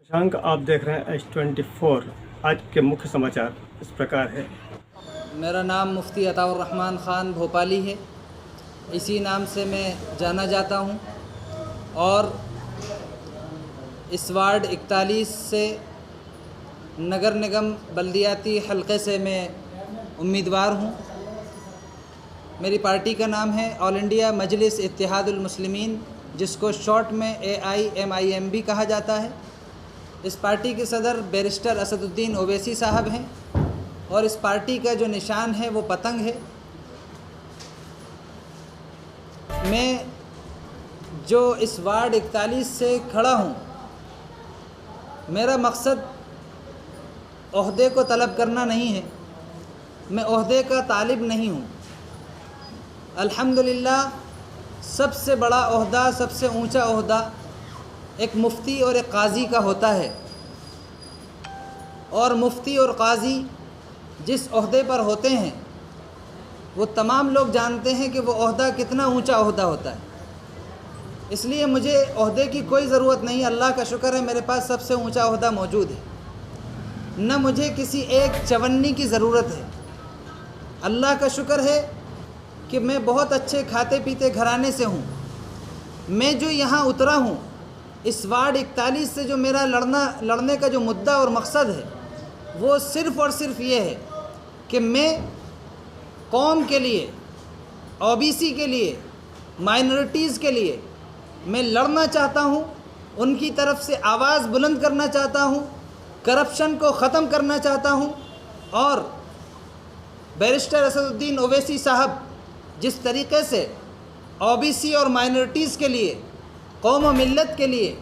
शशांक, आप देख रहे हैं H24। आज के मुख्य समाचार इस प्रकार है। मेरा नाम मुफ्ती अताउर रहमान ख़ान भोपाली है। इसी नाम से मैं जाना जाता हूँ और इस वार्ड 41 से नगर निगम बल्दियाती हलक़े से मैं उम्मीदवार हूँ। मेरी पार्टी का नाम है ऑल इंडिया मजलिस इत्तेहादुल मुस्लिमीन, जिसको शॉर्ट में AIMIM भी कहा जाता है। इस पार्टी के सदर बैरिस्टर असदुद्दीन ओवैसी साहब हैं और इस पार्टी का जो निशान है वो पतंग है। मैं जो इस वार्ड 41 से खड़ा हूँ, मेरा मकसद ओहदे को तलब करना नहीं है। मैं ओहदे का तालिब नहीं हूँ। अल्हम्दुलिल्लाह सबसे बड़ा ओहदा, सबसे ऊंचा ओहदा एक मुफ्ती और एक काज़ी का होता है, और मुफ्ती और काज़ी जिस ओहदे पर होते हैं वो तमाम लोग जानते हैं कि वो ओहदा कितना ऊंचा ओहदा होता है। इसलिए मुझे ओहदे की कोई ज़रूरत नहीं। अल्लाह का शुक्र है मेरे पास सबसे ऊंचा ओहदा मौजूद है। न मुझे किसी एक चवन्नी की ज़रूरत है। अल्लाह का शुक्र है कि मैं बहुत अच्छे खाते पीते घराने से हूँ। मैं जो यहाँ उतरा हूँ इस वार्ड 41 से, जो मेरा लड़ने का जो मुद्दा और मकसद है वो सिर्फ़ और सिर्फ ये है कि मैं कौम के लिए, OBC के लिए, माइनॉरिटीज़ के लिए मैं लड़ना चाहता हूँ। उनकी तरफ से आवाज़ बुलंद करना चाहता हूँ, करप्शन को ख़त्म करना चाहता हूँ। और बैरिस्टर असदुद्दीन ओवैसी साहब जिस तरीक़े से OBC और माइनॉरिटीज़ के लिए, कौम व मिल्लत के लिए,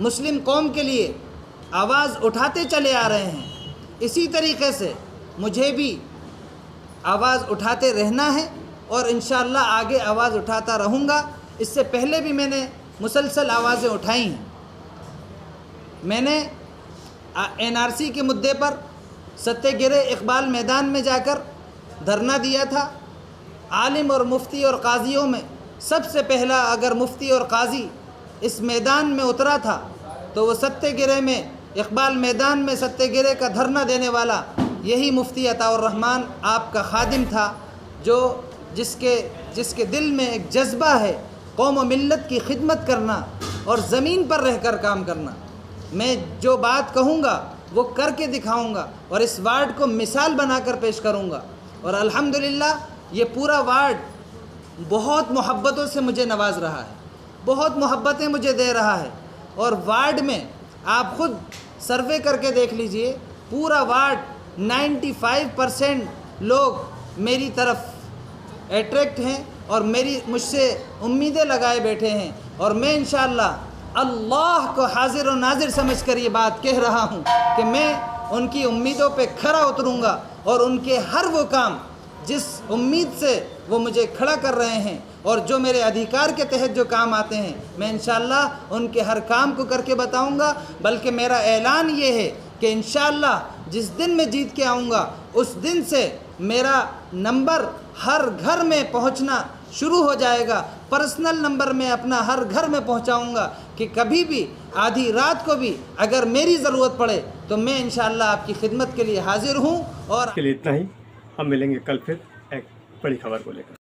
मुस्लिम कौम के लिए आवाज़ उठाते चले आ रहे हैं, इसी तरीक़े से मुझे भी आवाज़ उठाते रहना है और इंशाअल्लाह आगे आवाज़ उठाता रहूँगा। इससे पहले भी मैंने मुसलसल आवाज़ें उठाई हैं। मैंने NRC के मुद्दे पर सत्याग्रह इकबाल मैदान में जाकर धरना दिया था। आलिम और मुफ्ती और काज़ियों में सबसे पहला अगर मुफ्ती और काज़ी इस मैदान में उतरा था तो वो सत्याग्रह में, इकबाल मैदान में सत्याग्रह का धरना देने वाला यही मुफ्ती अताउर रहमान आपका खादिम था, जो जिसके दिल में एक जज्बा है कौम व मिल्लत की खिदमत करना और ज़मीन पर रहकर काम करना। मैं जो बात कहूँगा वो करके दिखाऊँगा और इस वार्ड को मिसाल बनाकर पेश करूँगा। और अल्हम्दुलिल्लाह ये पूरा वार्ड बहुत मोहब्बतों से मुझे नवाज रहा है, बहुत मोहब्बतें मुझे दे रहा है। और वार्ड में आप ख़ुद सर्वे करके देख लीजिए, पूरा वार्ड 95% लोग मेरी तरफ एट्रैक्ट हैं और मुझसे उम्मीदें लगाए बैठे हैं। और मैं इंशाअल्लाह अल्लाह को हाजिर और नाजिर समझ कर ये बात कह रहा हूँ कि मैं उनकी उम्मीदों पे खरा उतरूँगा और उनके हर वो काम जिस उम्मीद से वो मुझे खड़ा कर रहे हैं और जो मेरे अधिकार के तहत जो काम आते हैं, मैं इंशाअल्लाह उनके हर काम को करके बताऊंगा। बल्कि मेरा ऐलान ये है कि इंशाअल्लाह जिस दिन मैं जीत के आऊँगा उस दिन से मेरा नंबर हर घर में पहुँचना शुरू हो जाएगा। पर्सनल नंबर में अपना हर घर में पहुँचाऊँगा कि कभी भी आधी रात को भी अगर मेरी ज़रूरत पड़े तो मैं इंशाअल्लाह आपकी खिदमत के लिए हाजिर हूँ। और के लिए इतना ही। हम मिलेंगे कल फिर एक बड़ी खबर को लेकर।